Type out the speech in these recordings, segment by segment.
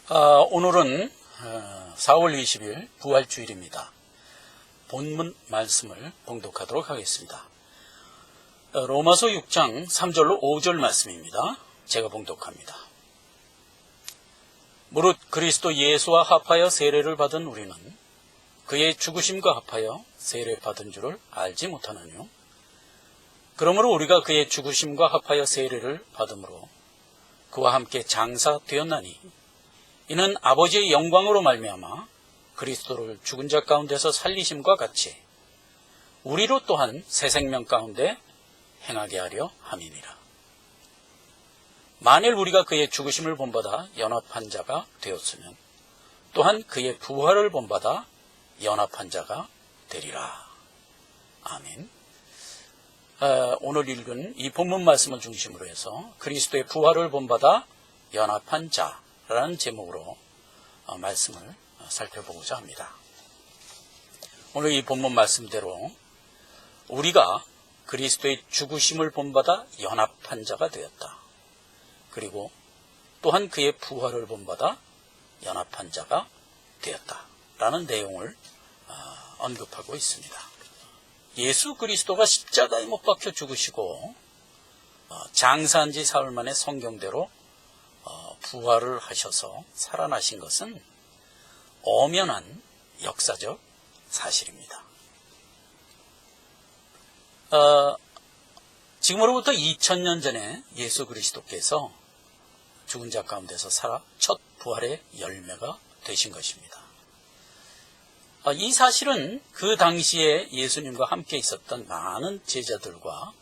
오늘은 4월 20일 부활주일입니다. 본문 말씀을 봉독하도록 하겠습니다. 로마서 6장 3절로 5절 말씀입니다. 제가 봉독합니다. 무릇 그리스도 예수와 합하여 세례를 받은 우리는 그의 죽으심과 합하여 세례 받은 줄을 알지 못하느뇨. 그러므로 우리가 그의 죽으심과 합하여 세례를 받음으로 그와 함께 장사되었나니 이는 아버지의 영광으로 말미암아 그리스도를 죽은 자 가운데서 살리심과 같이 우리로 또한 새 생명 가운데 행하게 하려 함이니라. 만일 우리가 그의 죽으심을 본받아 연합한 자가 되었으면 또한 그의 부활을 본받아 연합한 자가 되리라. 아멘. 오늘 읽은 이 본문 말씀을 중심으로 해서 그리스도의 부활을 본받아 연합한 자라는 제목으로 말씀을 살펴보고자 합니다. 오늘 이 본문 말씀대로 우리가 그리스도의 죽으심을 본받아 연합한 자가 되었다. 그리고 또한 그의 부활을 본받아 연합한 자가 되었다라는 내용을 언급하고 있습니다. 예수 그리스도가 십자가에 못 박혀 죽으시고 장사한 지 사흘 만에 성경대로 부활을 하셔서 살아나신 것은 엄연한 역사적 사실입니다. 지금으로부터 2000년 전에 예수 그리스도께서 죽은 자 가운데서 살아 첫 부활의 열매가 되신 것입니다. 이 사실은 그 당시에 예수님과 함께 있었던 많은 제자들과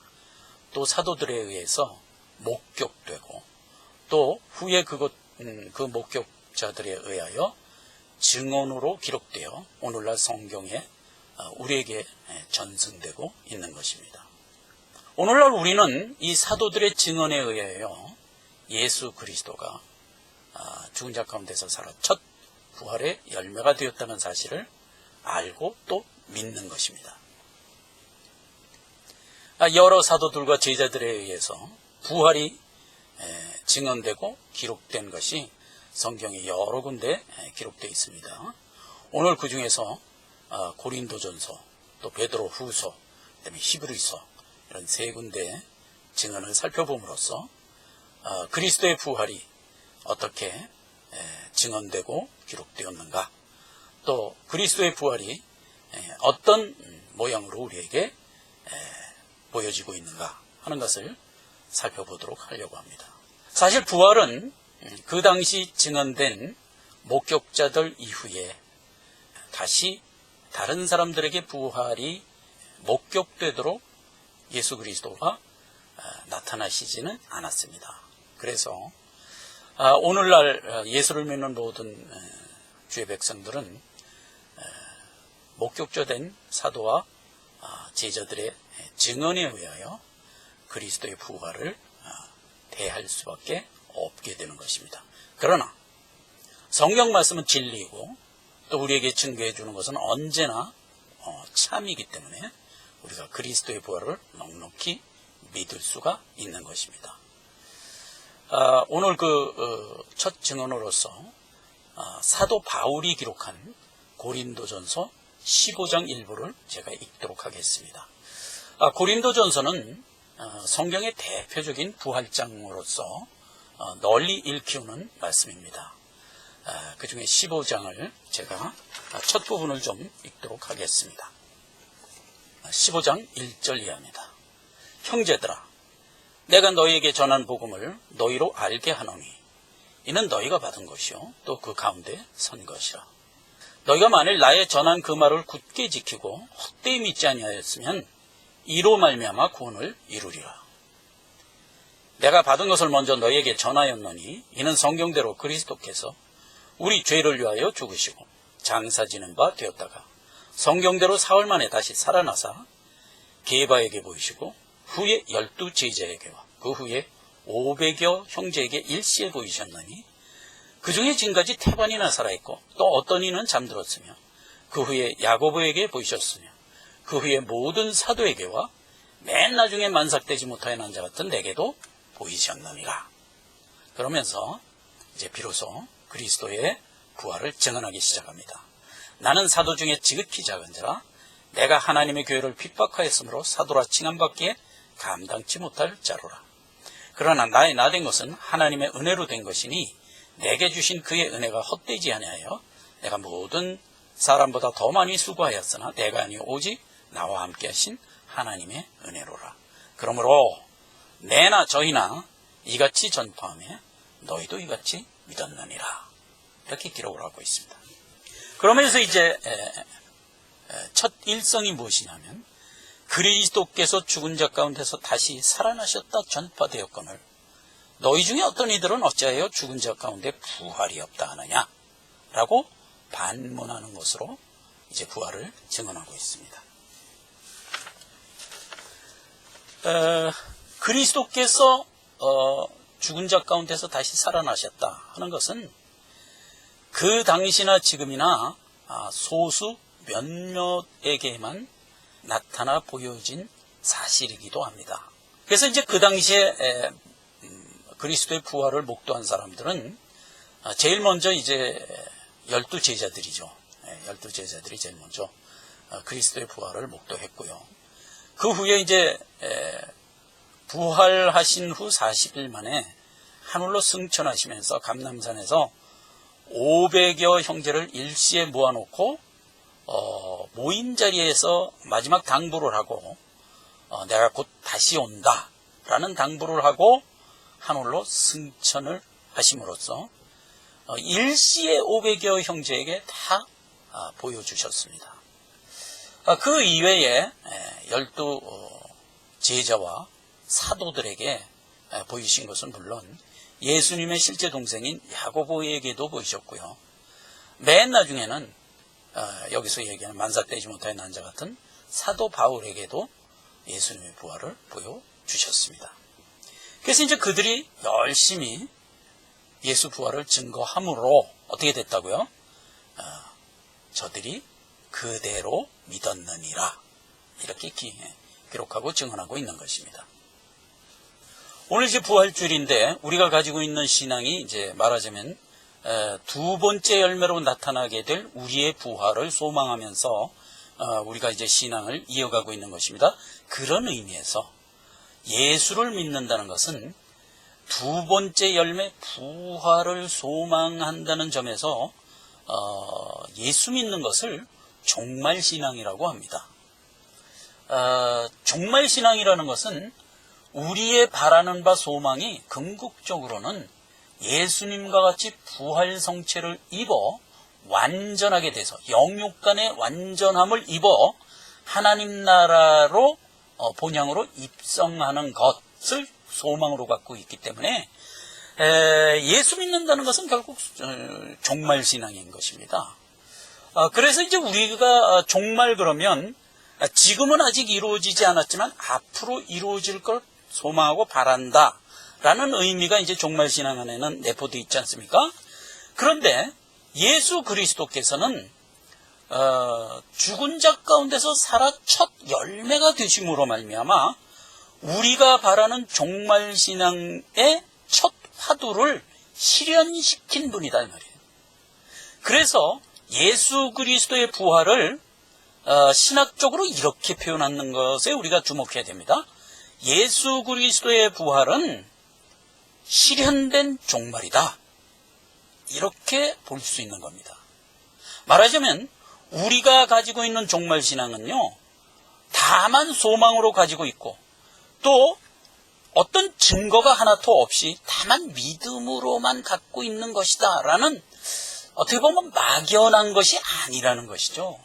또 사도들에 의해서 목격되고 또 후에 그 목격자들에 의하여 증언으로 기록되어 오늘날 성경에 우리에게 전승되고 있는 것입니다. 오늘날 우리는 이 사도들의 증언에 의하여 예수 그리스도가 죽은 자 가운데서 살아 첫 부활의 열매가 되었다는 사실을 알고 또 믿는 것입니다. 여러 사도들과 제자들에 의해서 부활이 증언되고 기록된 것이 성경에 여러 군데 기록되어 있습니다. 오늘 그 중에서 고린도전서, 또 베드로 후서, 그다음에 히브리서 이런 세 군데 증언을 살펴봄으로써 그리스도의 부활이 어떻게 증언되고 기록되었는가, 또 그리스도의 부활이 어떤 모양으로 우리에게 보여지고 있는가 하는 것을 살펴보도록 하려고 합니다. 사실 부활은 그 당시 증언된 목격자들 이후에 다시 다른 사람들에게 부활이 목격되도록 예수 그리스도가 나타나시지는 않았습니다. 그래서 오늘날 예수를 믿는 모든 주의 백성들은 목격자된 사도와 제자들의 증언에 의하여 그리스도의 부활을 대할 수밖에 없게 되는 것입니다. 그러나 성경 말씀은 진리이고 또 우리에게 증거해 주는 것은 언제나 참이기 때문에 우리가 그리스도의 부활을 넉넉히 믿을 수가 있는 것입니다. 오늘 첫 증언으로서 사도 바울이 기록한 고린도전서 15장 일부를 제가 읽도록 하겠습니다. 고린도전서는 성경의 대표적인 부활장으로서 널리 읽히우는 말씀입니다. 그 중에 15장을 제가 첫 부분을 좀 읽도록 하겠습니다. 15장 1절 이하입니다. 형제들아, 내가 너희에게 전한 복음을 너희로 알게 하노니 이는 너희가 받은 것이요 또 그 가운데 선 것이라. 너희가 만일 나의 전한 그 말을 굳게 지키고 헛되이 믿지 아니하였으면 이로 말미암아 구원을 이루리라. 내가 받은 것을 먼저 너희에게 전하였노니 이는 성경대로 그리스도께서 우리 죄를 위하여 죽으시고 장사지는 바 되었다가 성경대로 사흘 만에 다시 살아나사 게바에게 보이시고 후에 12 제자에게와 그 후에 500여 형제에게 일시에 보이셨느니 그 중에 지금까지 태반이나 살아있고 또 어떤 이는 잠들었으며 그 후에 야고보에게 보이셨으며 그 후에 모든 사도에게와 맨 나중에 만삭되지 못하여 난 자 같은 내게도 보이셨느니라. 그러면서 이제 비로소 그리스도의 부활을 증언하기 시작합니다. 나는 사도 중에 지극히 작은 자라 내가 하나님의 교회를 핍박하였으므로 사도라 칭함받기에 감당치 못할 자로라. 그러나 나의 나 된 것은 하나님의 은혜로 된 것이니 내게 주신 그의 은혜가 헛되지 아니하여 내가 모든 사람보다 더 많이 수고하였으나 내가 아니오 오직 나와 함께 하신 하나님의 은혜로라. 그러므로 내나 저희나 이같이 전파하며 너희도 이같이 믿었느니라. 이렇게 기록을 하고 있습니다. 그러면서 이제 첫 일성이 무엇이냐면 그리스도께서 죽은 자 가운데서 다시 살아나셨다 전파되었거늘 너희 중에 어떤 이들은 어찌하여 죽은 자 가운데 부활이 없다 하느냐 라고 반문하는 것으로 이제 부활을 증언하고 있습니다. 그리스도께서 죽은 자 가운데서 다시 살아나셨다 하는 것은 그 당시나 지금이나 소수 몇몇에게만 나타나 보여진 사실이기도 합니다. 그래서 이제 그 당시에 그리스도의 부활을 목도한 사람들은 제일 먼저 이제 12제자들이죠. 12제자들이 제일 먼저 그리스도의 부활을 목도했고요. 그 후에 이제 부활하신 후 40일 만에 하늘로 승천하시면서 감람산에서 500여 형제를 일시에 모아놓고 모임 자리에서 마지막 당부를 하고 내가 곧 다시 온다 라는 당부를 하고 하늘로 승천을 하심으로써 일시에 500여 형제에게 다 보여주셨습니다. 그 이외에 12 제자와 사도들에게 보이신 것은 물론 예수님의 실제 동생인 야고보에게도 보이셨고요. 맨 나중에는 여기서 얘기하는 만사 떼지 못하여 난자 같은 사도 바울에게도 예수님의 부활을 보여주셨습니다. 그래서 이제 그들이 열심히 예수 부활을 증거함으로 어떻게 됐다고요? 저들이 그대로 믿었느니라 이렇게 기록하고 증언하고 있는 것입니다. 오늘 이제 부활주일인데 우리가 가지고 있는 신앙이 이제 말하자면 두 번째 열매로 나타나게 될 우리의 부활을 소망하면서 우리가 이제 신앙을 이어가고 있는 것입니다. 그런 의미에서 예수를 믿는다는 것은 두 번째 열매 부활을 소망한다는 점에서 예수 믿는 것을 종말신앙이라고 합니다. 종말신앙이라는 것은 우리의 바라는 바 소망이 궁극적으로는 예수님과 같이 부활 성체를 입어 완전하게 돼서 영육간의 완전함을 입어 하나님 나라로 본향으로 입성하는 것을 소망으로 갖고 있기 때문에 예수 믿는다는 것은 결국 종말신앙인 것입니다. 그래서 이제 우리가 종말 그러면 지금은 아직 이루어지지 않았지만 앞으로 이루어질 걸 소망하고 바란다 라는 의미가 이제 종말신앙 안에는 내포되어 있지 않습니까? 그런데 예수 그리스도께서는 죽은 자 가운데서 살아 첫 열매가 되심으로 말미암아 우리가 바라는 종말신앙의 첫 화두를 실현시킨 분이다 이 말이에요. 그래서 예수 그리스도의 부활을 신학적으로 이렇게 표현하는 것에 우리가 주목해야 됩니다. 예수 그리스도의 부활은 실현된 종말이다. 이렇게 볼 수 있는 겁니다. 말하자면 우리가 가지고 있는 종말신앙은요, 다만 소망으로 가지고 있고 또 어떤 증거가 하나도 없이 다만 믿음으로만 갖고 있는 것이다 라는 어떻게 보면 막연한 것이 아니라는 것이죠.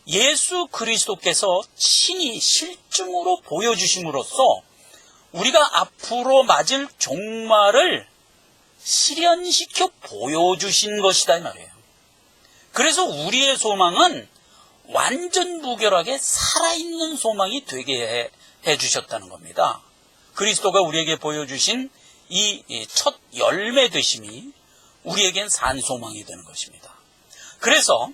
예수 그리스도께서 친히 실증으로 보여주심으로써 우리가 앞으로 맞을 종말을 실현시켜 보여주신 것이다 이 말이에요. 그래서 우리의 소망은 완전 무결하게 살아있는 소망이 되게 해주셨다는 겁니다. 그리스도가 우리에게 보여주신 이 첫 열매 되심이 우리에겐 산 소망이 되는 것입니다. 그래서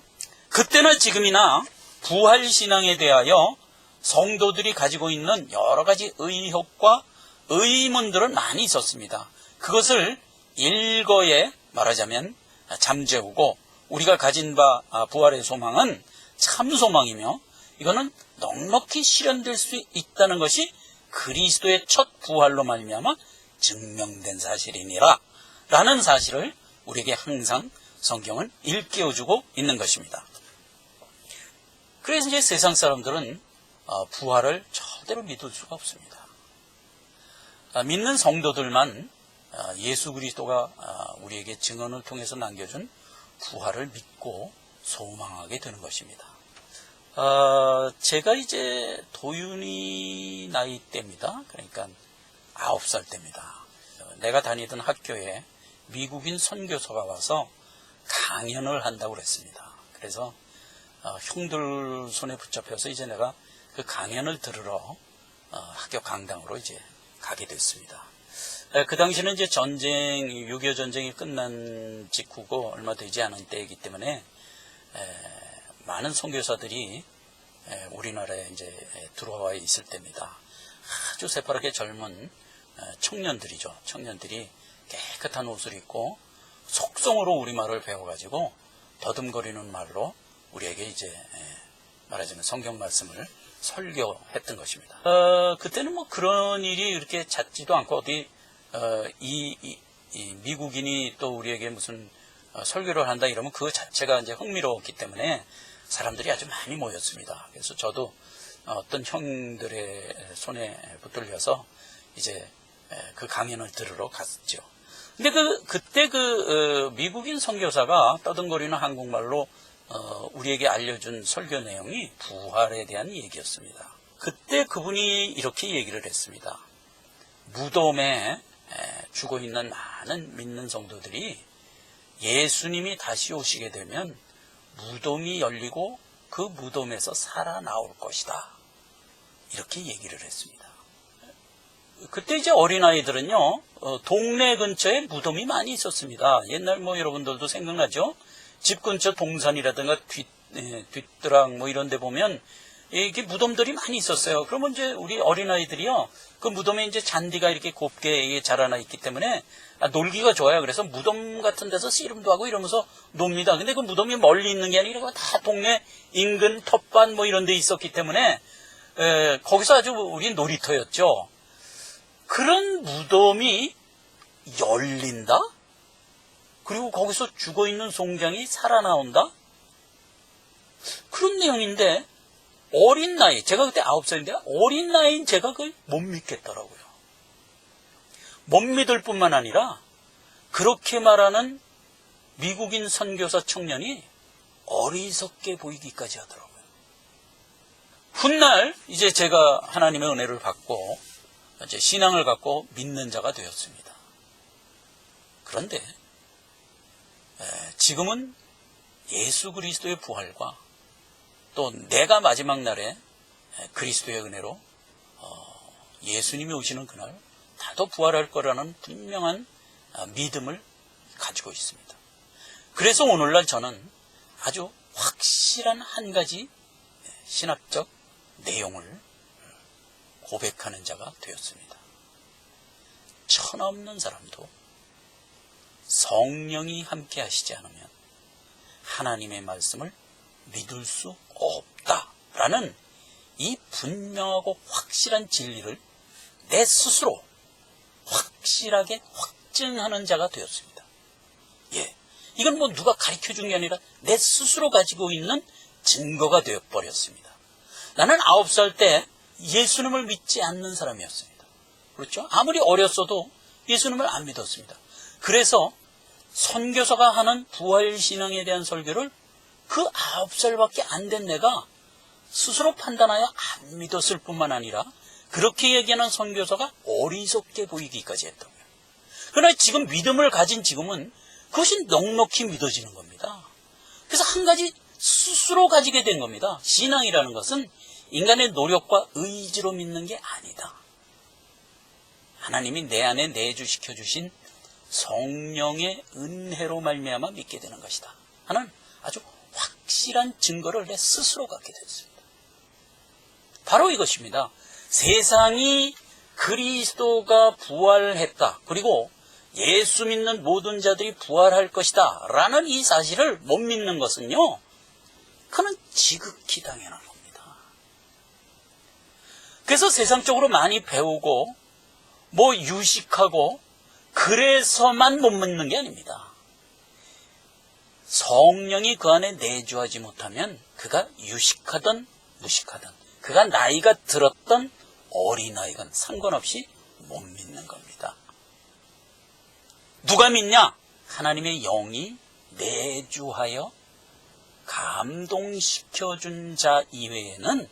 그때나 지금이나 부활신앙에 대하여 성도들이 가지고 있는 여러 가지 의혹과 의문들은 많이 있었습니다. 그것을 일거에 말하자면 잠재우고 우리가 가진 바 부활의 소망은 참 소망이며 이거는 넉넉히 실현될 수 있다는 것이 그리스도의 첫 부활로 말미암아 증명된 사실이니라 라는 사실을 우리에게 항상 성경은 일깨워주고 있는 것입니다. 그래서 이제 세상 사람들은 부활을 절대로 믿을 수가 없습니다. 믿는 성도들만 예수 그리스도가 우리에게 증언을 통해서 남겨준 부활을 믿고 소망하게 되는 것입니다. 제가 이제 도윤이 나이 때입니다. 그러니까 9살 때입니다. 내가 다니던 학교에 미국인 선교사가 와서 강연을 한다고 그랬습니다. 그래서 형들 손에 붙잡혀서 이제 내가 그 강연을 들으러 학교 강당으로 이제 가게 됐습니다. 그 당시는 이제 6.25 전쟁이 끝난 직후고 얼마 되지 않은 때이기 때문에 많은 선교사들이 우리나라에 이제 들어와 있을 때입니다. 아주 새파랗게 젊은 청년들이죠. 청년들이 깨끗한 옷을 입고 속성으로 우리말을 배워가지고 더듬거리는 말로 우리에게 이제 말하자면 성경 말씀을 설교했던 것입니다. 그때는 뭐 그런 일이 이렇게 잦지도 않고 어디 이 미국인이 또 우리에게 무슨 설교를 한다 이러면 그 자체가 이제 흥미로웠기 때문에 사람들이 아주 많이 모였습니다. 그래서 저도 어떤 형들의 손에 붙들려서 이제 그 강연을 들으러 갔죠. 근데 그때 미국인 선교사가 떠듬거리는 한국말로 우리에게 알려준 설교 내용이 부활에 대한 얘기였습니다. 그때 그분이 이렇게 얘기를 했습니다. 무덤에 죽어있는 많은 믿는 성도들이 예수님이 다시 오시게 되면 무덤이 열리고 그 무덤에서 살아나올 것이다. 이렇게 얘기를 했습니다. 그때 이제 어린아이들은요, 동네 근처에 무덤이 많이 있었습니다. 옛날 뭐 여러분들도 생각나죠? 집 근처 동산이라든가 뒷드락 뭐 이런 데 보면 이게 무덤들이 많이 있었어요. 그러면 이제 우리 어린아이들이요, 그 무덤에 이제 잔디가 이렇게 곱게 자라나 있기 때문에 놀기가 좋아요. 그래서 무덤 같은 데서 씨름도 하고 이러면서 놉니다. 근데 그 무덤이 멀리 있는 게 아니라 다 동네 인근 텃밭 뭐 이런 데 있었기 때문에 거기서 아주 우리 놀이터였죠. 그런 무덤이 열린다? 그리고 거기서 죽어있는 송장이 살아나온다? 그런 내용인데 어린 나이, 제가 그때 9살인데 어린 나이인 제가 그걸 못 믿겠더라고요. 못 믿을 뿐만 아니라 그렇게 말하는 미국인 선교사 청년이 어리석게 보이기까지 하더라고요. 훗날 이제 제가 하나님의 은혜를 받고 이제 신앙을 갖고 믿는 자가 되었습니다. 그런데 지금은 예수 그리스도의 부활과 또 내가 마지막 날에 그리스도의 은혜로 예수님이 오시는 그날 나도 부활할 거라는 분명한 믿음을 가지고 있습니다. 그래서 오늘날 저는 아주 확실한 한 가지 신학적 내용을 고백하는 자가 되었습니다. 천없는 사람도 성령이 함께 하시지 않으면 하나님의 말씀을 믿을 수 없다라는 이 분명하고 확실한 진리를 내 스스로 확실하게 확증하는 자가 되었습니다. 이건 뭐 누가 가르쳐준 게 아니라 내 스스로 가지고 있는 증거가 되어버렸습니다. 나는 9살 때 예수님을 믿지 않는 사람이었습니다. 그렇죠? 아무리 어렸어도 예수님을 안 믿었습니다. 그래서 선교사가 하는 부활신앙에 대한 설교를 그 9살밖에 안 된 내가 스스로 판단하여 안 믿었을 뿐만 아니라 그렇게 얘기하는 선교사가 어리석게 보이기까지 했던 거예요. 그러나 지금 믿음을 가진 지금은 그것이 넉넉히 믿어지는 겁니다. 그래서 한 가지 스스로 가지게 된 겁니다. 신앙이라는 것은 인간의 노력과 의지로 믿는 게 아니다. 하나님이 내 안에 내주시켜 주신 성령의 은혜로 말미암아 믿게 되는 것이다 하는 아주 확실한 증거를 내 스스로 갖게 됐습니다. 바로 이것입니다. 세상이 그리스도가 부활했다, 그리고 예수 믿는 모든 자들이 부활할 것이다 라는 이 사실을 못 믿는 것은요, 그는 지극히 당연한 겁니다. 그래서 세상적으로 많이 배우고 뭐 유식하고 그래서만 못 믿는 게 아닙니다. 성령이 그 안에 내주하지 못하면 그가 유식하든 무식하든, 그가 나이가 들었던 어린아이건 상관없이 못 믿는 겁니다. 누가 믿냐? 하나님의 영이 내주하여 감동시켜준 자 이외에는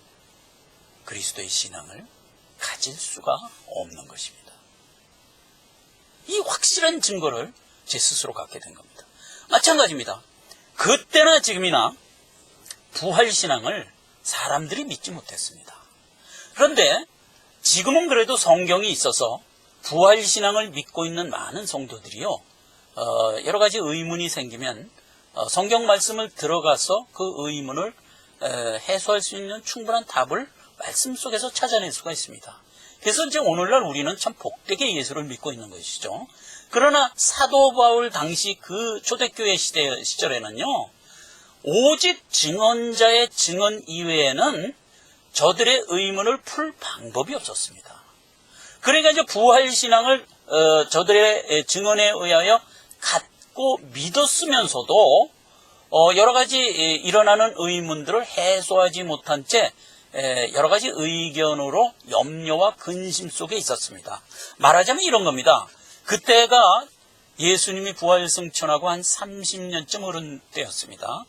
그리스도의 신앙을 가질 수가 없는 것입니다. 이 확실한 증거를 제 스스로 갖게 된 겁니다. 마찬가지입니다. 그때나 지금이나 부활신앙을 사람들이 믿지 못했습니다. 그런데 지금은 그래도 성경이 있어서 부활신앙을 믿고 있는 많은 성도들이요, 여러 가지 의문이 생기면 성경 말씀을 들어가서 그 의문을 해소할 수 있는 충분한 답을 말씀 속에서 찾아낼 수가 있습니다. 그래서 이제 오늘날 우리는 참 복되게 예수를 믿고 있는 것이죠. 그러나 사도 바울 당시 그 초대교회 시절에는요, 오직 증언자의 증언 이외에는 저들의 의문을 풀 방법이 없었습니다. 그러니까 이제 부활신앙을 저들의 증언에 의하여 갖고 믿었으면서도 여러 가지 일어나는 의문들을 해소하지 못한 채 여러 가지 의견으로 염려와 근심 속에 있었습니다. 말하자면 이런 겁니다. 그때가 예수님이 부활승천하고 한 30년쯤 흐른 때였습니다.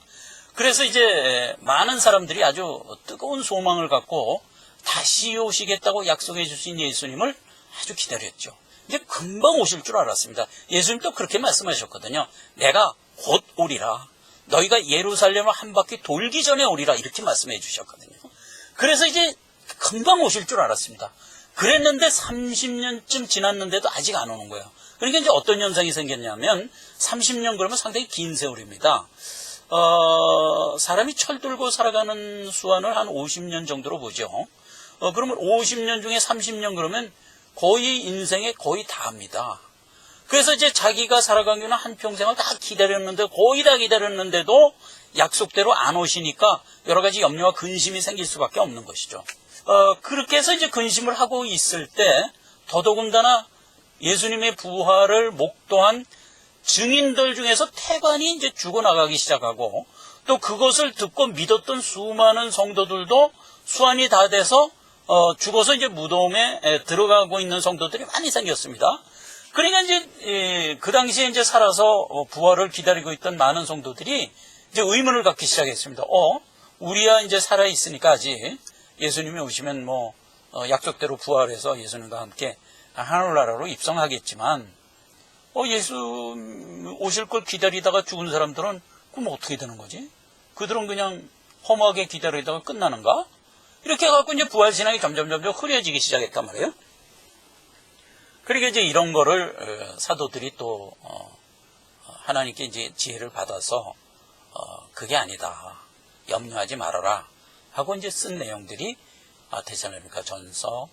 그래서 이제 많은 사람들이 아주 뜨거운 소망을 갖고 다시 오시겠다고 약속해 주신 예수님을 아주 기다렸죠. 이제 금방 오실 줄 알았습니다. 예수님도 그렇게 말씀하셨거든요. 내가 곧 오리라. 너희가 예루살렘을 한 바퀴 돌기 전에 오리라. 이렇게 말씀해 주셨거든요. 그래서 이제 금방 오실 줄 알았습니다. 그랬는데 30년쯤 지났는데도 아직 안 오는 거예요. 그러니까 이제 어떤 현상이 생겼냐면 30년 그러면 상당히 긴 세월입니다. 사람이 철들고 살아가는 수완을 한 50년 정도로 보죠. 그러면 50년 중에 30년 그러면 거의 인생의 거의 다입니다. 그래서 이제 자기가 살아간 경우는 한평생을 다 기다렸는데, 거의 다 기다렸는데도 약속대로 안 오시니까 여러 가지 염려와 근심이 생길 수밖에 없는 것이죠. 그렇게 해서 이제 근심을 하고 있을 때 더더군다나 예수님의 부활을 목도한 증인들 중에서 태반이 이제 죽어나가기 시작하고, 또 그것을 듣고 믿었던 수많은 성도들도 수환이 다 돼서 죽어서 이제 무덤에 들어가고 있는 성도들이 많이 생겼습니다. 그러니까 이제 그 당시에 이제 살아서 부활을 기다리고 있던 많은 성도들이 이제 의문을 갖기 시작했습니다. 우리야 이제 살아 있으니까 아직 예수님이 오시면 뭐 약속대로 부활해서 예수님과 함께 하늘나라로 입성하겠지만, 예수 오실 걸 기다리다가 죽은 사람들은 그럼 어떻게 되는 거지? 그들은 그냥 허무하게 기다리다가 끝나는가? 이렇게 해갖고 이제 부활신앙이 점점 흐려지기 시작했단 말이에요. 그러니까 이제 이런 거를 사도들이 또 하나님께 이제 지혜를 받아서 그게 아니다, 염려하지 말아라 하고 이제 쓴 내용들이 데살로니가 전서,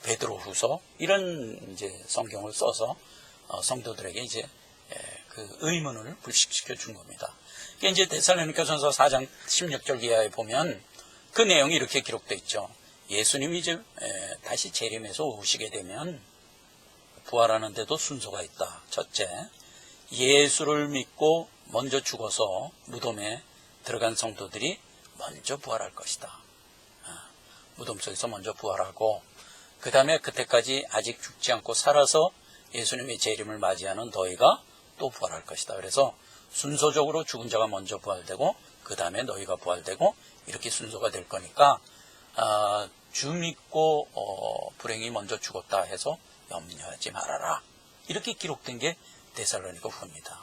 베드로 후서, 이런 이제 성경을 써서 성도들에게 이제 그 의문을 불식시켜 준 겁니다. 그러니까 이제 데살로니가 전서 4장 16절 이하에 보면 그 내용이 이렇게 기록되어 있죠. 예수님이 이제 다시 재림해서 오시게 되면 부활하는데도 순서가 있다. 첫째, 예수를 믿고 먼저 죽어서 무덤에 들어간 성도들이 먼저 부활할 것이다. 무덤 속에서 먼저 부활하고, 그 다음에 그때까지 아직 죽지 않고 살아서 예수님의 재림을 맞이하는 너희가 또 부활할 것이다. 그래서 순서적으로 죽은 자가 먼저 부활되고 그 다음에 너희가 부활되고 이렇게 순서가 될 거니까 주 믿고 불행히 먼저 죽었다 해서 염려하지 말아라. 이렇게 기록된 게 데살로니가 후서입니다.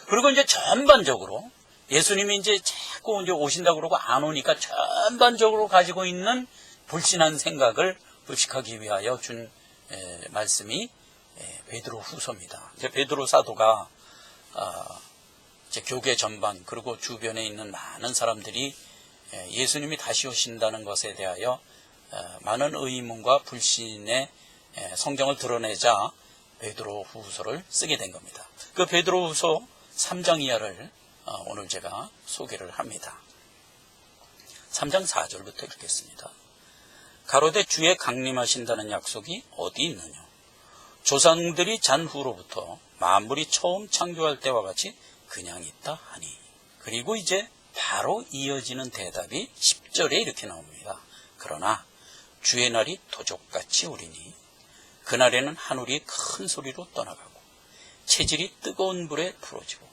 그리고 이제 전반적으로 예수님이 이제 자꾸 이제 오신다고 그러고 안 오니까 전반적으로 가지고 있는 불신한 생각을 불식하기 위하여 준 말씀이 베드로 후서입니다. 이제 베드로 사도가 이제 교계 전반 그리고 주변에 있는 많은 사람들이 예수님이 다시 오신다는 것에 대하여 많은 의문과 불신의 성경을 드러내자 베드로 후서를 쓰게 된 겁니다. 그 베드로 후서 3장 이하를 오늘 제가 소개를 합니다. 3장 4절부터 읽겠습니다. 가로되 주의 강림하신다는 약속이 어디 있느냐? 조상들이 잔 후로부터 만물이 처음 창조할 때와 같이 그냥 있다 하니. 그리고 이제 바로 이어지는 대답이 10절에 이렇게 나옵니다. 그러나 주의 날이 도적같이 오리니 그날에는 하늘이 큰 소리로 떠나가고 체질이 뜨거운 불에 부러지고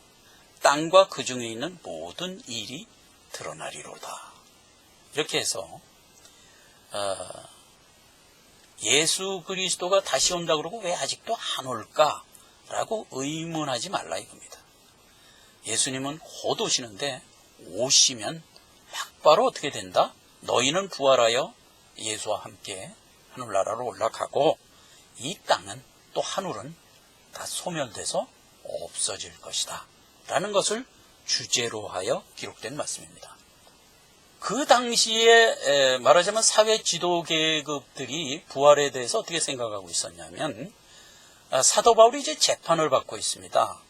땅과 그 중에 있는 모든 일이 드러나리로다. 이렇게 해서 예수 그리스도가 다시 온다 그러고 왜 아직도 안 올까라고 의문하지 말라 이겁니다. 예수님은 곧 오시는데 오시면 막바로 어떻게 된다? 너희는 부활하여 예수와 함께 하늘나라로 올라가고 이 땅은 또 하늘은 다 소멸돼서 없어질 것이다 라는 것을 주제로 하여 기록된 말씀입니다. 그 당시에 말하자면 사회 지도 계급들이 부활에 대해서 어떻게 생각하고 있었냐면 사도 바울이 이제 재판을 받고 있습니다.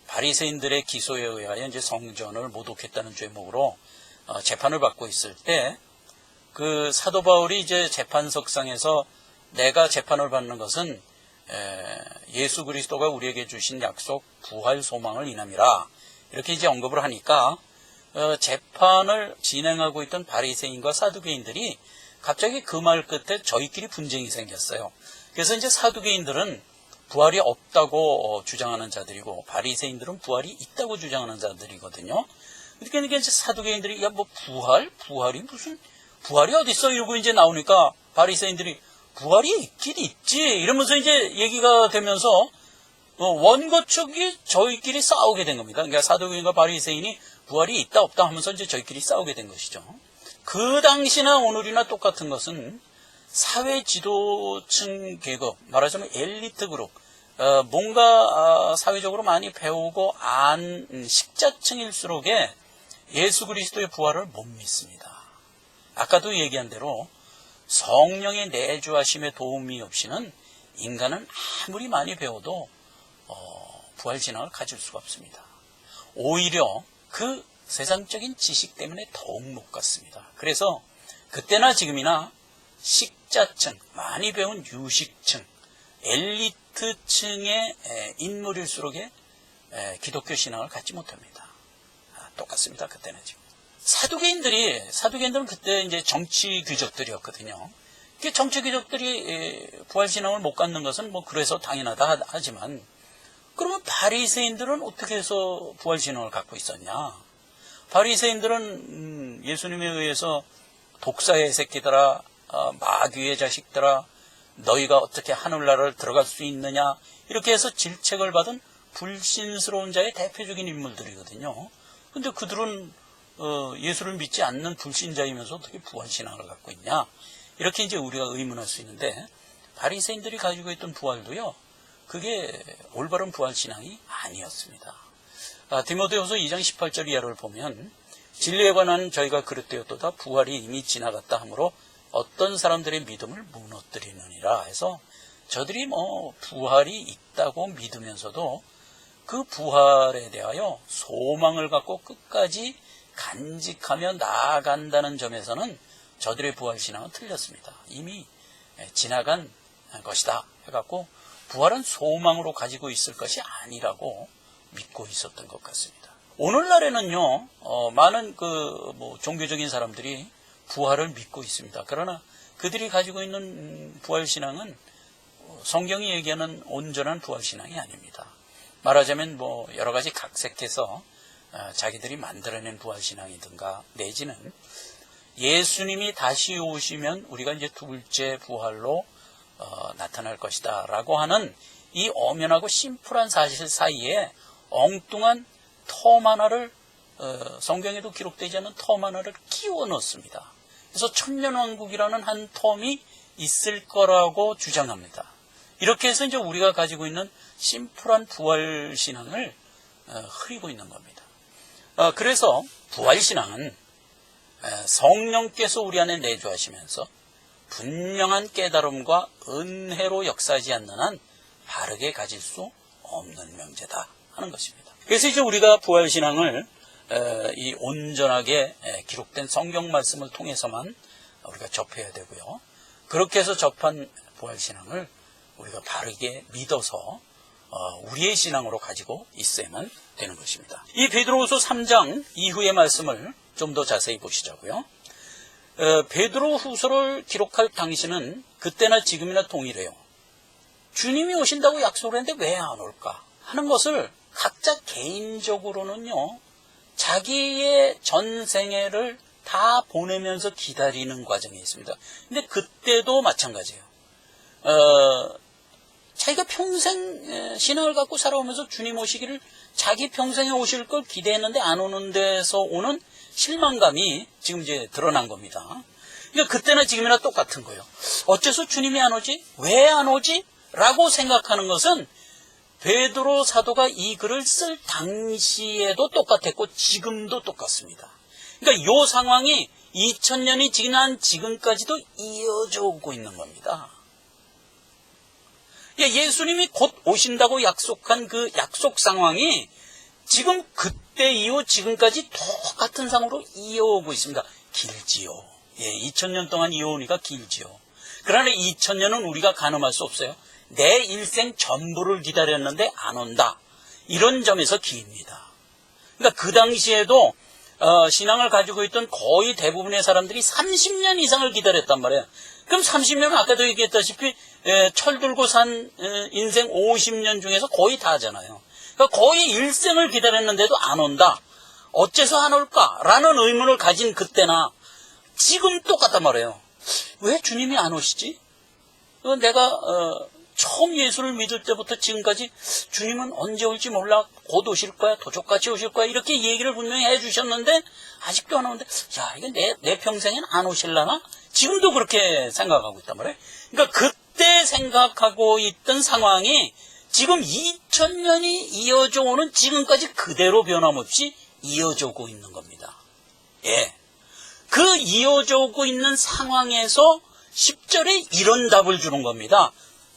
바리새인들의 기소에 의하여 이제 성전을 모독했다는 죄목으로 재판을 받고 있을 때 그 사도 바울이 이제 재판석상에서 내가 재판을 받는 것은 예수 그리스도가 우리에게 주신 약속 부활 소망을 인함이라 이렇게 이제 언급을 하니까 재판을 진행하고 있던 바리새인과 사두개인들이 갑자기 그 말 끝에 저희끼리 분쟁이 생겼어요. 그래서 이제 사두개인들은 부활이 없다고 주장하는 자들이고 바리새인들은 부활이 있다고 주장하는 자들이거든요. 그러니까 이제 사두개인들이 야 뭐 부활이 무슨 부활이 어디 있어 이러고 이제 나오니까 바리새인들이 부활이 있긴 있지 이러면서 이제 얘기가 되면서 원고 측이 저희끼리 싸우게 된 겁니다. 그러니까 사두개인과 바리새인이 부활이 있다 없다 하면서 이제 저희끼리 싸우게 된 것이죠. 그 당시나 오늘이나 똑같은 것은 사회 지도층 계급, 말하자면 엘리트 그룹, 뭔가 사회적으로 많이 배우고 안 식자층일수록에 예수 그리스도의 부활을 못 믿습니다. 아까도 얘기한 대로 성령의 내주하심의 도움이 없이는 인간은 아무리 많이 배워도 부활신앙을 가질 수가 없습니다. 오히려 그 세상적인 지식 때문에 더욱 못 갔습니다. 그래서 그때나 지금이나 식자층, 많이 배운 유식층, 엘리트층의 인물일수록에 기독교 신앙을 갖지 못합니다. 똑같습니다. 그때나 지금. 사두개인들은 그때 이제 정치 귀족들이었거든요. 정치 귀족들이 부활 신앙을 못 갖는 것은 뭐 그래서 당연하다 하지만 그러면 바리새인들은 어떻게 해서 부활 신앙을 갖고 있었냐? 바리새인들은 예수님에 의해서 독사의 새끼들아, 마귀의 자식들아, 너희가 어떻게 하늘나라를 들어갈 수 있느냐? 이렇게 해서 질책을 받은 불신스러운 자의 대표적인 인물들이거든요. 근데 그들은 예수를 믿지 않는 불신자이면서 어떻게 부활신앙을 갖고 있냐? 이렇게 이제 우리가 의문할 수 있는데 바리새인들이 가지고 있던 부활도요. 그게 올바른 부활신앙이 아니었습니다. 디모데후서 2장 18절 이하를 보면 진리에 관한 저희가 그릇되었도다 부활이 이미 지나갔다 하므로 어떤 사람들의 믿음을 무너뜨리느니라 해서 저들이 부활이 있다고 믿으면서도 그 부활에 대하여 소망을 갖고 끝까지 간직하며 나아간다는 점에서는 저들의 부활신앙은 틀렸습니다. 이미 지나간 것이다 해갖고 부활은 소망으로 가지고 있을 것이 아니라고 믿고 있었던 것 같습니다. 오늘날에는요, 많은 종교적인 사람들이 부활을 믿고 있습니다. 그러나 그들이 가지고 있는 부활신앙은 성경이 얘기하는 온전한 부활신앙이 아닙니다. 말하자면 여러 가지 각색해서 자기들이 만들어낸 부활신앙이든가 내지는 예수님이 다시 오시면 우리가 이제 둘째 부활로 나타날 것이다 라고 하는 이 엄연하고 심플한 사실 사이에 엉뚱한 텀 하나를 성경에도 기록되지 않은 텀 하나를 끼워 넣습니다. 그래서 천년왕국이라는 한 텀이 있을 거라고 주장합니다. 이렇게 해서 이제 우리가 가지고 있는 심플한 부활신앙을 흐리고 있는 겁니다. 그래서 부활신앙은 성령께서 우리 안에 내주하시면서 분명한 깨달음과 은혜로 역사하지 않는 한 바르게 가질 수 없는 명제다 하는 것입니다. 그래서 이제 우리가 부활신앙을 이 온전하게 기록된 성경 말씀을 통해서만 우리가 접해야 되고요. 그렇게 해서 접한 부활신앙을 우리가 바르게 믿어서 우리의 신앙으로 가지고 있어야만 되는 것입니다. 이 베드로후서 3장 이후의 말씀을 좀 더 자세히 보시자고요. 베드로후서를 기록할 당시는 그때나 지금이나 동일해요. 주님이 오신다고 약속을 했는데 왜 안 올까 하는 것을 각자 개인적으로는요, 자기의 전생애를 다 보내면서 기다리는 과정이 있습니다. 근데 그때도 마찬가지예요. 자기가 평생 신앙을 갖고 살아오면서 주님 오시기를 자기 평생에 오실 걸 기대했는데 안 오는 데서 오는 실망감이 지금 이제 드러난 겁니다. 그러니까 그때나 지금이나 똑같은 거예요. 어째서 주님이 안 오지? 왜 안 오지? 라고 생각하는 것은 베드로 사도가 이 글을 쓸 당시에도 똑같았고 지금도 똑같습니다. 그러니까 이 상황이 2000년이 지난 지금까지도 이어져 오고 있는 겁니다. 예수님이 곧 오신다고 약속한 그 약속 상황이 지금 그때 이후 지금까지 똑같은 상황으로 이어오고 있습니다. 길지요. 2000년 동안 이어오니까 길지요. 그러나 2000년은 우리가 가늠할 수 없어요. 내 일생 전부를 기다렸는데 안 온다. 이런 점에서 깁니다. 그러니까 그 당시에도 신앙을 가지고 있던 거의 대부분의 사람들이 30년 이상을 기다렸단 말이에요. 그럼 30년은 아까도 얘기했다시피 철 들고 산 인생 50년 중에서 거의 다잖아요. 그러니까 거의 일생을 기다렸는데도 안 온다. 어째서 안 올까? 라는 의문을 가진 그때나 지금 똑같단 말이에요. 왜 주님이 안 오시지? 내가 처음 예수를 믿을 때부터 지금까지 주님은 언제 올지 몰라, 곧 오실 거야, 도적같이 오실 거야, 이렇게 얘기를 분명히 해주셨는데 아직도 안 오는데, 야, 이게 내 평생엔 안 오실라나? 지금도 그렇게 생각하고 있단 말이에요. 그러니까 그때 생각하고 있던 상황이 지금 2000년이 이어져 오는 지금까지 그대로 변함없이 이어져 오고 있는 겁니다. 그 이어져 오고 있는 상황에서 10절에 이런 답을 주는 겁니다.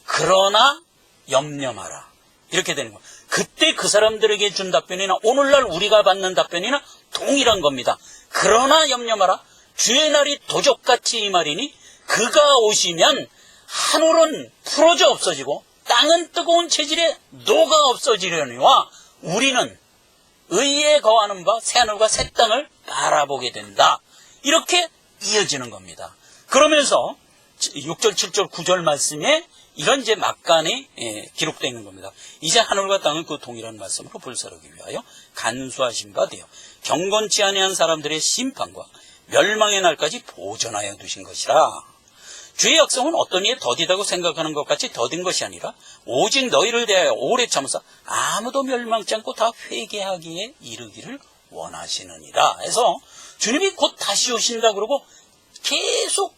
그러나 염려 마라. 이렇게 되는 거예요. 그때 그 사람들에게 준 답변이나 오늘날 우리가 받는 답변이나 동일한 겁니다. 그러나 염려 마라. 주의 날이 도적같이 임하리니 그가 오시면 하늘은 풀어져 없어지고 땅은 뜨거운 체질에 녹아 없어지려니와 우리는 의에 거하는 바 새하늘과 새 땅을 바라보게 된다. 이렇게 이어지는 겁니다. 그러면서 6절, 7절, 9절 말씀에 이런 이제 막간이 기록되어 있는 겁니다. 이제 하늘과 땅은 그 동일한 말씀으로 불사르기 위하여 간수하신 바 되어 경건치 아니한 사람들의 심판과 멸망의 날까지 보존하여 두신 것이라. 주의 약속은 어떤 이에 더디다고 생각하는 것 같이 더딘 것이 아니라 오직 너희를 대하여 오래 참으사 아무도 멸망치 않고 다 회개하기에 이르기를 원하시느니라. 해서 주님이 곧 다시 오신다 그러고 계속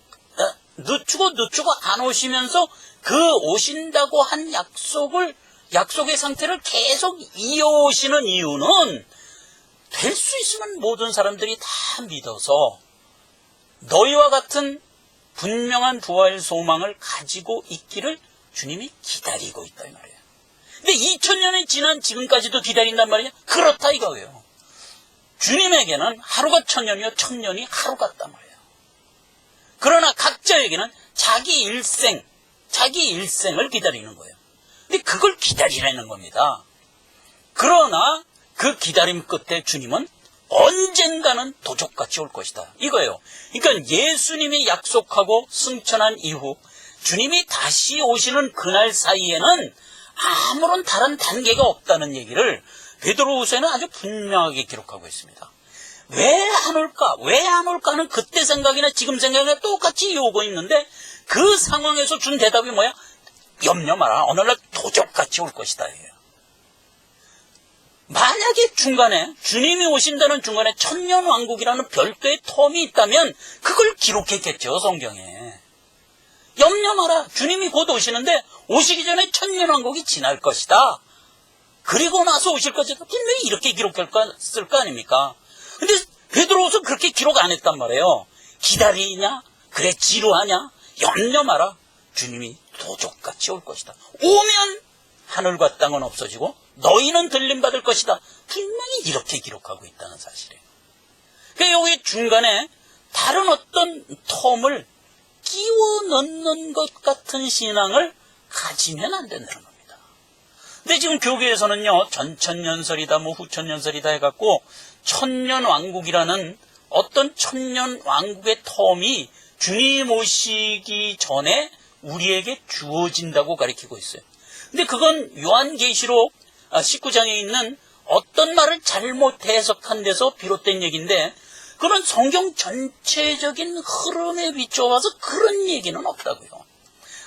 늦추고 안 오시면서 그 오신다고 한 약속의 상태를 계속 이어오시는 이유는 될 수 있으면 모든 사람들이 다 믿어서 너희와 같은 분명한 부활 소망을 가지고 있기를 주님이 기다리고 있다 이 말이에요. 근데 2000년이 지난 지금까지도 기다린단 말이에요. 그렇다 이거예요. 주님에게는 하루가 1000년이요 1000년이 하루 같단 말이에요. 그러나 각자에게는 자기 일생을 기다리는 거예요. 근데 그걸 기다리라는 겁니다. 그러나 그 기다림 끝에 주님은 언젠가는 도적같이 올 것이다. 이거예요. 그러니까 예수님이 약속하고 승천한 이후 주님이 다시 오시는 그날 사이에는 아무런 다른 단계가 없다는 얘기를 베드로후서에는 아주 분명하게 기록하고 있습니다. 왜 안 올까? 왜 안 올까는 그때 생각이나 지금 생각이나 똑같이 오고 있는데 그 상황에서 준 대답이 뭐야? 염려 마라. 오늘날 도적같이 올 것이다. 만약에 중간에 주님이 오신다는 중간에 천년왕국이라는 별도의 텀이 있다면 그걸 기록했겠죠. 성경에. 염려 마라. 주님이 곧 오시는데 오시기 전에 천년왕국이 지날 것이다. 그리고 나서 오실 것이다. 분명히 이렇게 기록했을 거 아닙니까? 근데 베드로후서 그렇게 기록 안 했단 말이에요. 기다리냐? 그래 지루하냐? 염려 마라. 주님이 도적같이 올 것이다. 오면 하늘과 땅은 없어지고 너희는 들림받을 것이다. 분명히 이렇게 기록하고 있다는 사실이에요. 그러니까 여기 중간에 다른 어떤 텀을 끼워 넣는 것 같은 신앙을 가지면 안 된다는 겁니다. 근데 지금 교계에서는요, 전천년설이다, 후천년설이다 해갖고 천년왕국이라는 어떤 천년왕국의 텀이 주님 오시기 전에 우리에게 주어진다고 가르치고 있어요. 근데 그건 요한계시록 19장에 있는 어떤 말을 잘못 해석한 데서 비롯된 얘기인데, 그건 성경 전체적인 흐름에 비춰와서 그런 얘기는 없다고요.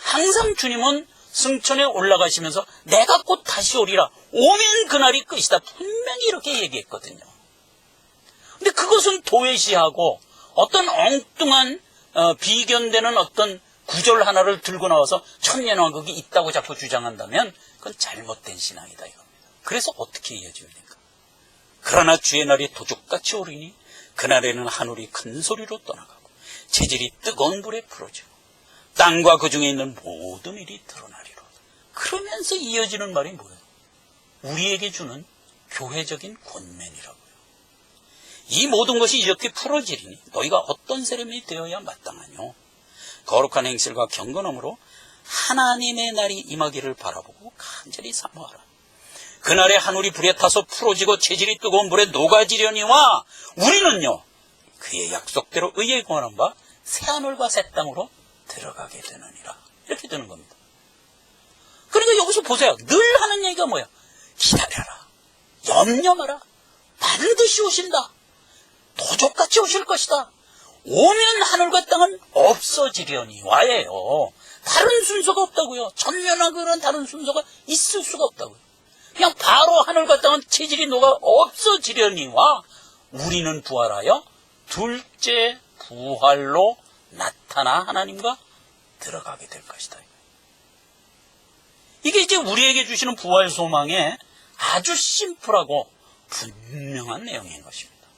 항상 주님은 승천에 올라가시면서 내가 곧 다시 오리라. 오면 그날이 끝이다. 분명히 이렇게 얘기했거든요. 근데 그것은 도외시하고 어떤 엉뚱한 비견되는 어떤 구절 하나를 들고 나와서 천년왕국이 있다고 자꾸 주장한다면 그건 잘못된 신앙이다 이겁니다. 그래서 어떻게 이어집니까? 그러나 주의 날이 도둑같이 오리니 그날에는 하늘이 큰 소리로 떠나가고 체질이 뜨거운 불에 풀어지고 땅과 그 중에 있는 모든 일이 드러나리로다. 그러면서 이어지는 말이 뭐예요? 우리에게 주는 교회적인 권면이라고요. 이 모든 것이 이렇게 풀어지리니 너희가 어떤 사람이 되어야 마땅하뇨? 거룩한 행실과 경건함으로 하나님의 날이 임하기를 바라보고 간절히 사모하라. 그날에 하늘이 불에 타서 풀어지고 체질이 뜨거운 불에 녹아지려니와 우리는요 그의 약속대로 의에 공헌한 바 새하늘과 새 땅으로 들어가게 되느니라. 이렇게 되는 겁니다. 그러니까 여기서 보세요. 늘 하는 얘기가 뭐야? 기다려라. 염려 마라. 반드시 오신다. 도적같이 오실 것이다. 오면 하늘과 땅은 없어지려니와예요. 다른 순서가 없다고요. 천년왕국은 다른 순서가 있을 수가 없다고요. 그냥 바로 하늘과 땅은 체질이 녹아 없어지려니와 우리는 부활하여 둘째 부활로 나타나 하나님과 들어가게 될 것이다. 이게 이제 우리에게 주시는 부활 소망의 아주 심플하고 분명한 내용인 것입니다.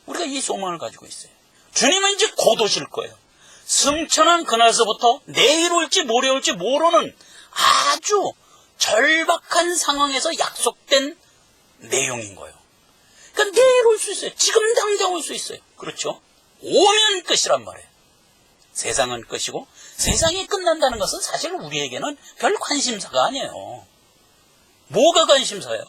우리가 이 소망을 가지고 있어요. 주님은 이제 곧 오실 거예요. 승천한 그날서부터 내일 올지 모레 올지 모르는 아주 절박한 상황에서 약속된 내용인 거예요. 그러니까 내일 올 수 있어요. 지금 당장 올 수 있어요. 그렇죠? 오면 끝이란 말이에요. 세상은 끝이고 세상이 끝난다는 것은 사실 우리에게는 별 관심사가 아니에요. 뭐가 관심사예요?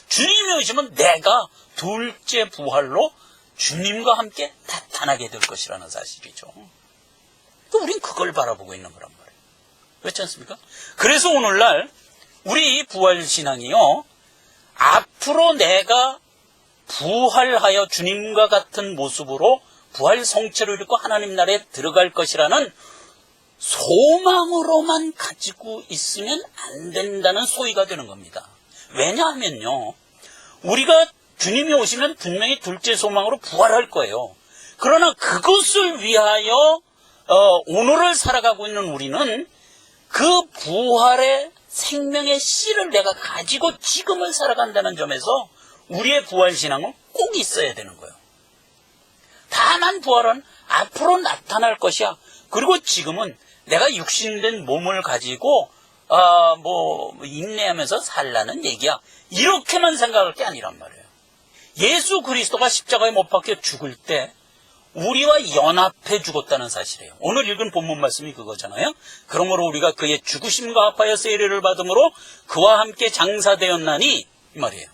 주님이 오시면 내가 둘째 부활로 주님과 함께 나타나게 될 것이라는 사실이죠. 우린 그걸 바라보고 있는 거란 말이에요. 그렇지 않습니까? 그래서 오늘날 우리 부활신앙이요, 앞으로 내가 부활하여 주님과 같은 모습으로 부활 성체를 입고 하나님 나라에 들어갈 것이라는 소망으로만 가지고 있으면 안 된다는 소위가 되는 겁니다. 왜냐하면요, 우리가 주님이 오시면 분명히 둘째 소망으로 부활할 거예요. 그러나 그것을 위하여 오늘을 살아가고 있는 우리는 그 부활의 생명의 씨를 내가 가지고 지금을 살아간다는 점에서 우리의 부활신앙은 꼭 있어야 되는 거예요. 다만 부활은 앞으로 나타날 것이야. 그리고 지금은 내가 육신된 몸을 가지고 인내하면서 살라는 얘기야. 이렇게만 생각할 게 아니란 말이에요. 예수 그리스도가 십자가에 못 박혀 죽을 때 우리와 연합해 죽었다는 사실이에요. 오늘 읽은 본문 말씀이 그거잖아요. 그러므로 우리가 그의 죽으심과 합하여 세례를 받음으로 그와 함께 장사되었나니 이 말이에요.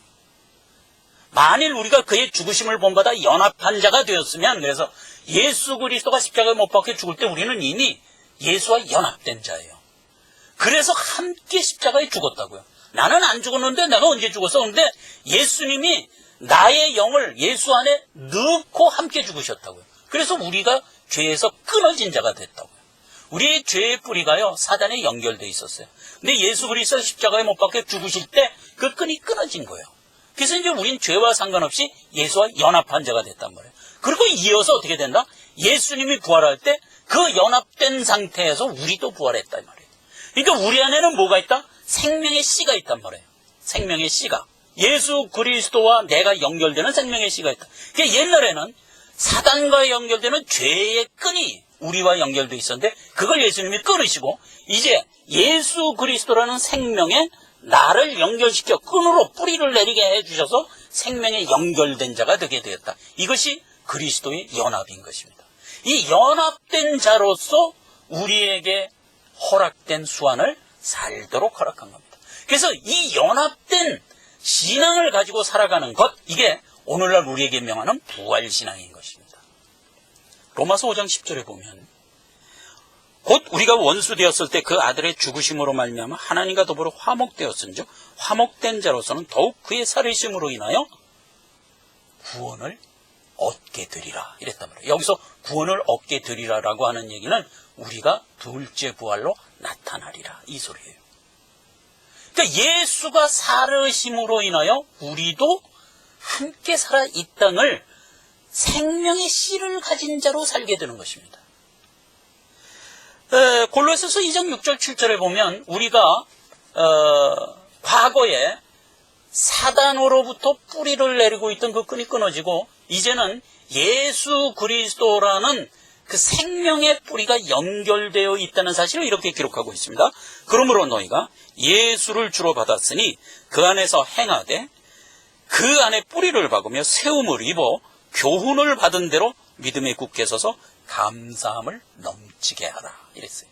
만일 우리가 그의 죽으심을 본받아 연합한 자가 되었으면, 그래서 예수 그리스도가 십자가에 못 박혀 죽을 때 우리는 이미 예수와 연합된 자예요. 그래서 함께 십자가에 죽었다고요. 나는 안 죽었는데 내가 언제 죽었어? 그런데 예수님이 나의 영을 예수 안에 넣고 함께 죽으셨다고요. 그래서 우리가 죄에서 끊어진 자가 됐다고요. 우리의 죄의 뿌리가요, 사단에 연결되어 있었어요. 근데 예수 그리스도 십자가에 못 박혀 죽으실 때 그 끈이 끊어진 거예요. 그래서 이제 우린 죄와 상관없이 예수와 연합한 자가 됐단 말이에요. 그리고 이어서 어떻게 된다? 예수님이 부활할 때 그 연합된 상태에서 우리도 부활했다 이 말이에요. 그러니까 우리 안에는 뭐가 있다? 생명의 씨가 있단 말이에요. 생명의 씨가. 예수 그리스도와 내가 연결되는 생명의 씨가 있다. 그러니까 옛날에는 사단과 연결되는 죄의 끈이 우리와 연결되어 있었는데 그걸 예수님이 끊으시고 이제 예수 그리스도라는 생명에 나를 연결시켜 끈으로 뿌리를 내리게 해주셔서 생명에 연결된 자가 되게 되었다. 이것이 그리스도의 연합인 것입니다. 이 연합된 자로서 우리에게 허락된 수완을 살도록 허락한 겁니다. 그래서 이 연합된 신앙을 가지고 살아가는 것, 이게 오늘날 우리에게 명하는 부활신앙인 것입니다. 로마서 5장 10절에 보면 곧 우리가 원수 되었을 때 그 아들의 죽으심으로 말미암아 하나님과 더불어 화목되었은즉 화목된 자로서는 더욱 그의 살으심으로 인하여 구원을 얻게 되리라 이랬단 말이에요. 여기서 구원을 얻게 되리라라고 하는 얘기는 우리가 둘째 부활로 나타나리라 이 소리예요. 그러니까 예수가 살으심으로 인하여 우리도 함께 살아 이 땅을 생명의 씨를 가진 자로 살게 되는 것입니다. 골로새서 2장 6절 7절에 보면 우리가 과거에 사단으로부터 뿌리를 내리고 있던 그 끈이 끊어지고 이제는 예수 그리스도라는 그 생명의 뿌리가 연결되어 있다는 사실을 이렇게 기록하고 있습니다. 그러므로 너희가 예수를 주로 받았으니 그 안에서 행하되 그 안에 뿌리를 박으며 세움을 입어 교훈을 받은 대로 믿음에 굳게 서서 감사함을 넘치게 하라 이랬어요.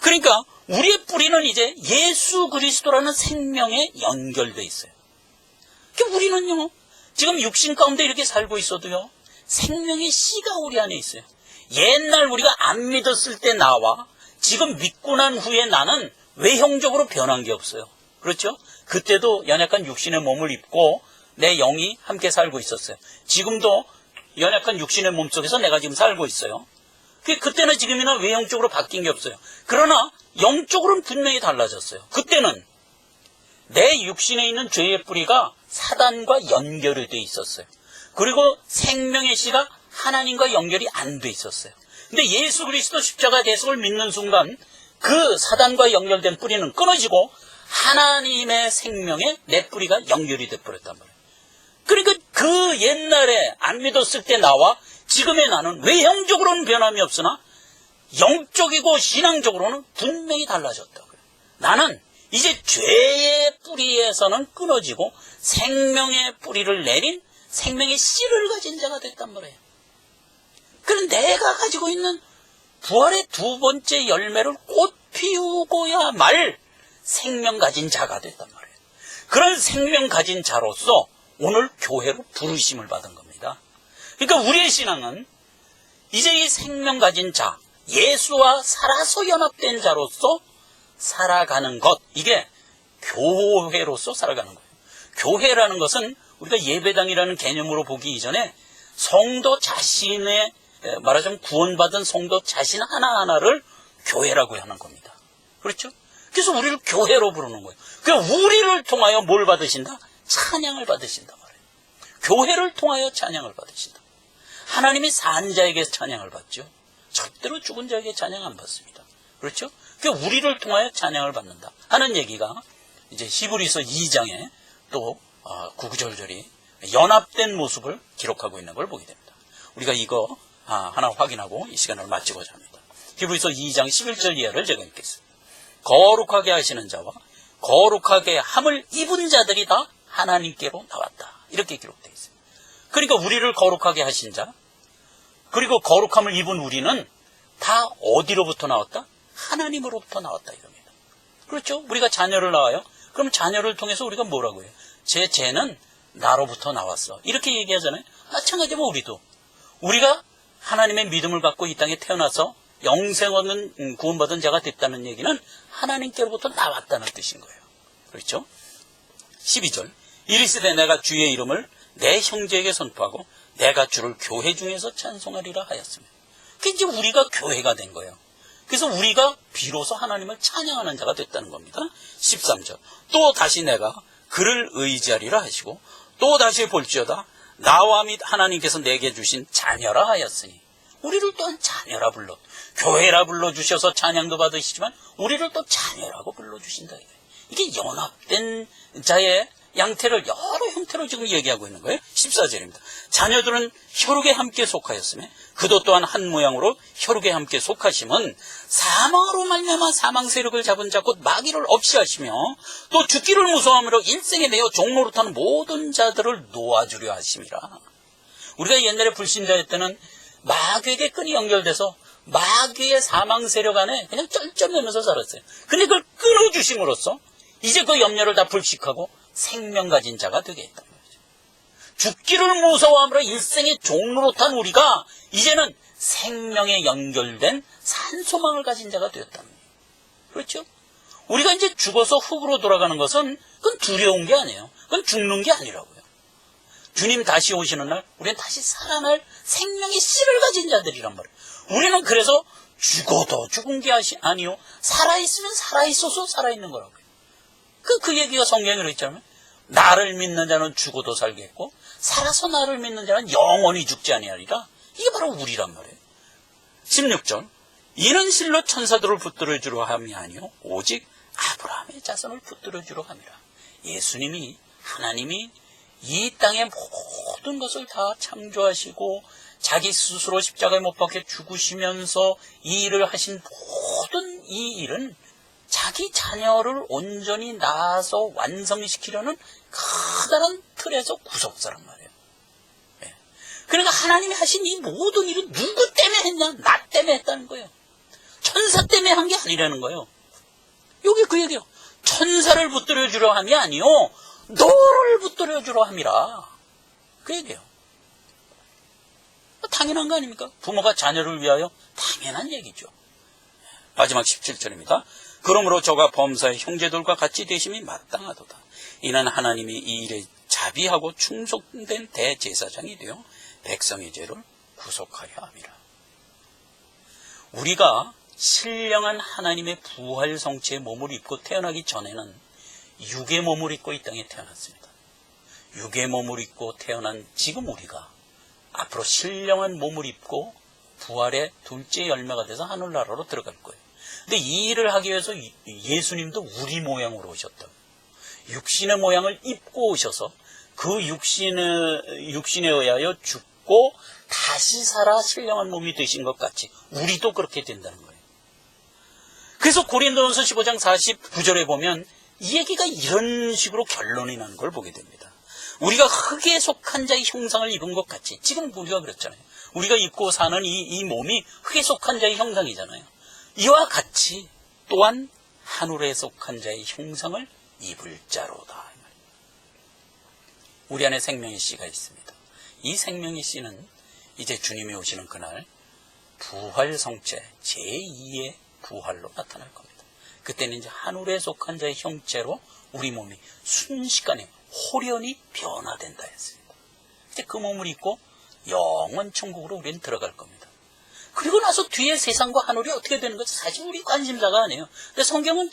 그러니까 우리의 뿌리는 이제 예수 그리스도라는 생명에 연결되어 있어요. 그러니까 우리는요 지금 육신 가운데 이렇게 살고 있어도요 생명의 씨가 우리 안에 있어요. 옛날 우리가 안 믿었을 때 나와 지금 믿고 난 후에 나는 외형적으로 변한 게 없어요. 그렇죠? 그때도 연약한 육신의 몸을 입고 내 영이 함께 살고 있었어요. 지금도 연약한 육신의 몸 속에서 내가 지금 살고 있어요. 그때는 지금이나 외형적으로 바뀐 게 없어요. 그러나 영적으로는 분명히 달라졌어요. 그때는 내 육신에 있는 죄의 뿌리가 사단과 연결이 돼 있었어요. 그리고 생명의 씨가 하나님과 연결이 안 돼 있었어요. 근데 예수 그리스도 십자가 대속을 믿는 순간 그 사단과 연결된 뿌리는 끊어지고 하나님의 생명에 내 뿌리가 연결이 돼 버렸단 말이에요. 그러니까 그 옛날에 안 믿었을 때 나와 지금의 나는 외형적으로는 변함이 없으나 영적이고 신앙적으로는 분명히 달라졌다고요. 나는 이제 죄의 뿌리에서는 끊어지고 생명의 뿌리를 내린 생명의 씨를 가진 자가 됐단 말이에요. 그럼 내가 가지고 있는 부활의 두 번째 열매를 꽃 피우고야 말 생명 가진 자가 됐단 말이에요. 그런 생명 가진 자로서 오늘 교회로 부르심을 받은 겁니다. 그러니까 우리의 신앙은 이제 이 생명 가진 자, 예수와 살아서 연합된 자로서 살아가는 것, 이게 교회로서 살아가는 거예요. 교회라는 것은 우리가 예배당이라는 개념으로 보기 이전에 성도 자신의 말하자면 구원받은 성도 자신 하나하나를 교회라고 하는 겁니다. 그렇죠? 그래서 우리를 교회로 부르는 거예요. 그러니까 우리를 통하여 뭘 받으신다? 찬양을 받으신다 말이에요. 교회를 통하여 찬양을 받으신다. 하나님이 산 자에게 찬양을 받죠. 절대로 죽은 자에게 찬양 안 받습니다. 그렇죠? 그러니까 우리를 통하여 찬양을 받는다 하는 얘기가 이제 히브리서 2장에 또 9절절이 연합된 모습을 기록하고 있는 걸 보게 됩니다. 우리가 이거 하나 확인하고 이 시간을 마치고자 합니다. 히브리서 2장 11절 이하를 제가 읽겠습니다. 거룩하게 하시는 자와 거룩하게 함을 입은 자들이 다 하나님께로 나왔다. 이렇게 기록되어 있어요. 그러니까 우리를 거룩하게 하신 자, 그리고 거룩함을 입은 우리는 다 어디로부터 나왔다? 하나님으로부터 나왔다 이겁니다. 그렇죠? 우리가 자녀를 낳아요. 그럼 자녀를 통해서 우리가 뭐라고 해요? 제 죄는 나로부터 나왔어. 이렇게 얘기하잖아요. 마찬가지로 우리도. 우리가 하나님의 믿음을 갖고 이 땅에 태어나서 영생 얻는 구원받은 자가 됐다는 얘기는 하나님께로부터 나왔다는 뜻인 거예요. 그렇죠? 12절. 이르시되 내가 주의 이름을 내 형제에게 선포하고 내가 주를 교회 중에서 찬송하리라 하였으며. 그게 이제 우리가 교회가 된 거예요. 그래서 우리가 비로소 하나님을 찬양하는 자가 됐다는 겁니다. 13절. 또 다시 내가 그를 의지하리라 하시고 또 다시 볼지어다 나와 및 하나님께서 내게 주신 자녀라 하였으니. 우리를 또한 자녀라 불러, 교회라 불러주셔서 찬양도 받으시지만 우리를 또 자녀라고 불러주신다. 이게 연합된 자의 양태를 여러 형태로 지금 얘기하고 있는 거예요. 14절입니다. 자녀들은 혈육에 함께 속하였으며 그도 또한 한 모양으로 혈육에 함께 속하심은 사망으로 말미암아 사망 세력을 잡은 자 곧 마귀를 없이 하시며 또 죽기를 무서워함으로 일생에 매여 종노릇하는 모든 자들을 놓아주려 하심이라. 우리가 옛날에 불신자일 때는 마귀에게 끈이 연결돼서 마귀의 사망 세력 안에 그냥 쩔쩔매면서 살았어요. 근데 그걸 끊어주심으로써 이제 그 염려를 다 불식하고 생명 가진 자가 되게 했다는 거죠. 죽기를 무서워함으로 일생의 종노릇한 우리가 이제는 생명에 연결된 산소망을 가진 자가 되었다는 거예요. 그렇죠? 우리가 이제 죽어서 흙으로 돌아가는 것은 그건 두려운 게 아니에요. 그건 죽는 게 아니라고요. 주님 다시 오시는 날 우리는 다시 살아날 생명의 씨를 가진 자들이란 말이에요. 우리는 그래서 죽어도 죽은 게 아니요. 살아있으면 살아있어서 살아있는 거라고요. 그 얘기가 성경에 그랬잖아요. 나를 믿는 자는 죽어도 살겠고 살아서 나를 믿는 자는 영원히 죽지 아니하리라. 이게 바로 우리란 말이에요. 16절 이는 실로 천사들을 붙들어주려 함이 아니요 오직 아브라함의 자손을 붙들어주려 함이라. 예수님이 하나님이 이 땅의 모든 것을 다 창조하시고 자기 스스로 십자가에 못 박혀 죽으시면서 이 일을 하신 모든 이 일은 자기 자녀를 온전히 낳아서 완성시키려는 커다란 틀에서 구속사란 말이에요. 네. 그러니까 하나님이 하신 이 모든 일은 누구 때문에 했냐? 나 때문에 했다는 거예요. 천사 때문에 한 게 아니라는 거예요. 여기 그 얘기예요. 천사를 붙들어주려 함이 아니요 너를 붙들어주려 함이라. 그 얘기예요. 당연한 거 아닙니까? 부모가 자녀를 위하여 당연한 얘기죠. 마지막 17절입니다. 그러므로 저가 범사의 형제들과 같이 되심이 마땅하도다. 이는 하나님이 이 일에 자비하고 충성된 대제사장이 되어 백성의 죄를 구속하려 함이라. 우리가 신령한 하나님의 부활 성체의 몸을 입고 태어나기 전에는 육의 몸을 입고 이 땅에 태어났습니다. 육의 몸을 입고 태어난 지금 우리가 앞으로 신령한 몸을 입고 부활의 둘째 열매가 돼서 하늘나라로 들어갈 거예요. 근데 이 일을 하기 위해서 예수님도 우리 모양으로 오셨다. 육신의 모양을 입고 오셔서 그 육신에 의하여 죽고 다시 살아 신령한 몸이 되신 것 같이 우리도 그렇게 된다는 거예요. 그래서 고린도전서 15장 49절에 보면 이 얘기가 이런 식으로 결론이 나는 걸 보게 됩니다. 우리가 흙에 속한 자의 형상을 입은 것 같이 지금 우리가 그랬잖아요. 우리가 입고 사는 이 몸이 흙에 속한 자의 형상이잖아요. 이와 같이 또한 하늘에 속한 자의 형상을 입을 자로다. 우리 안에 생명의 씨가 있습니다. 이 생명의 씨는 이제 주님이 오시는 그날 부활 성체 제2의 부활로 나타날 겁니다. 그때는 이제 하늘에 속한 자의 형체로 우리 몸이 순식간에 호련히 변화된다 했습니다. 이제 그 몸을 입고 영원 천국으로 우리는 들어갈 겁니다. 그리고 나서 뒤에 세상과 하늘이 어떻게 되는 것이 사실 우리 관심사가 아니에요. 근데 성경은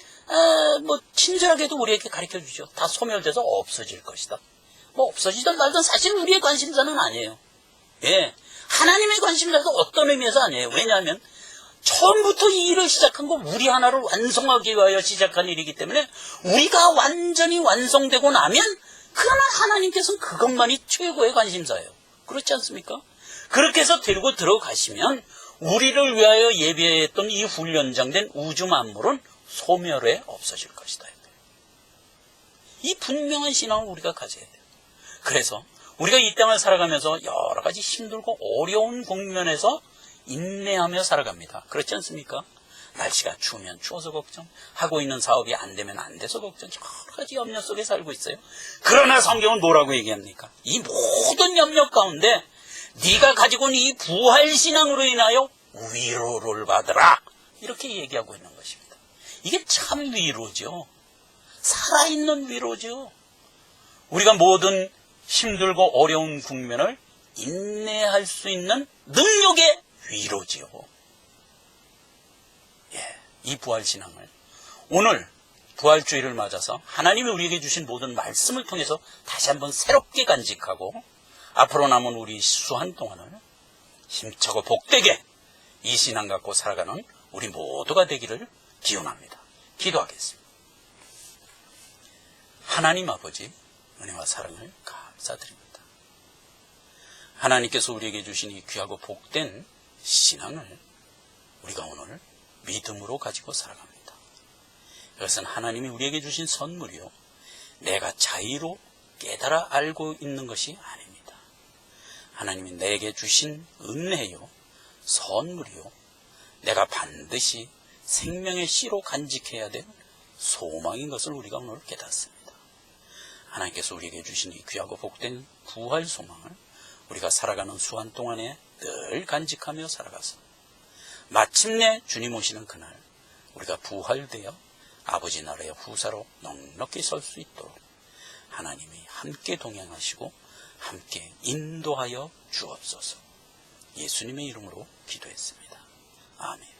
친절하게도 우리에게 가르쳐 주죠. 다 소멸돼서 없어질 것이다. 없어지든 말든 사실 우리의 관심사는 아니에요. 예, 하나님의 관심사도 어떤 의미에서 아니에요. 왜냐하면 처음부터 이 일을 시작한 건 우리 하나를 완성하기 위하여 시작한 일이기 때문에 우리가 완전히 완성되고 나면 그러나 하나님께서는 그것만이 최고의 관심사예요. 그렇지 않습니까? 그렇게 해서 데리고 들어가시면 우리를 위하여 예비했던 이 훈련장된 우주 만물은 소멸에 없어질 것이다. 이 분명한 신앙을 우리가 가져야 돼요. 그래서 우리가 이 땅을 살아가면서 여러 가지 힘들고 어려운 국면에서 인내하며 살아갑니다. 그렇지 않습니까? 날씨가 추우면 추워서 걱정, 하고 있는 사업이 안 되면 안 돼서 걱정, 여러 가지 염려 속에 살고 있어요. 그러나 성경은 뭐라고 얘기합니까? 이 모든 염려 가운데 네가 가지고 있는 이 부활신앙으로 인하여 위로를 받으라, 이렇게 얘기하고 있는 것입니다. 이게 참 위로죠. 살아있는 위로죠. 우리가 모든 힘들고 어려운 국면을 인내할 수 있는 능력의 위로지요. 예, 이 부활신앙을 오늘 부활주의를 맞아서 하나님이 우리에게 주신 모든 말씀을 통해서 다시 한번 새롭게 간직하고 앞으로 남은 우리 수한 동안을 힘차고 복되게 이 신앙 갖고 살아가는 우리 모두가 되기를 기원합니다. 기도하겠습니다. 하나님 아버지, 은혜와 사랑을 감사드립니다. 하나님께서 우리에게 주신 이 귀하고 복된 신앙을 우리가 오늘 믿음으로 가지고 살아갑니다. 이것은 하나님이 우리에게 주신 선물이요, 내가 자의로 깨달아 알고 있는 것이 아닙니다. 하나님이 내게 주신 은혜요, 선물이요, 내가 반드시 생명의 씨로 간직해야 될 소망인 것을 우리가 오늘 깨닫습니다. 하나님께서 우리에게 주신 이 귀하고 복된 부활 소망을 우리가 살아가는 수한 동안에 늘 간직하며 살아가서 마침내 주님 오시는 그날 우리가 부활되어 아버지 나라의 후사로 넉넉히 설 수 있도록 하나님이 함께 동행하시고 함께 인도하여 주옵소서. 예수님의 이름으로 기도했습니다. 아멘.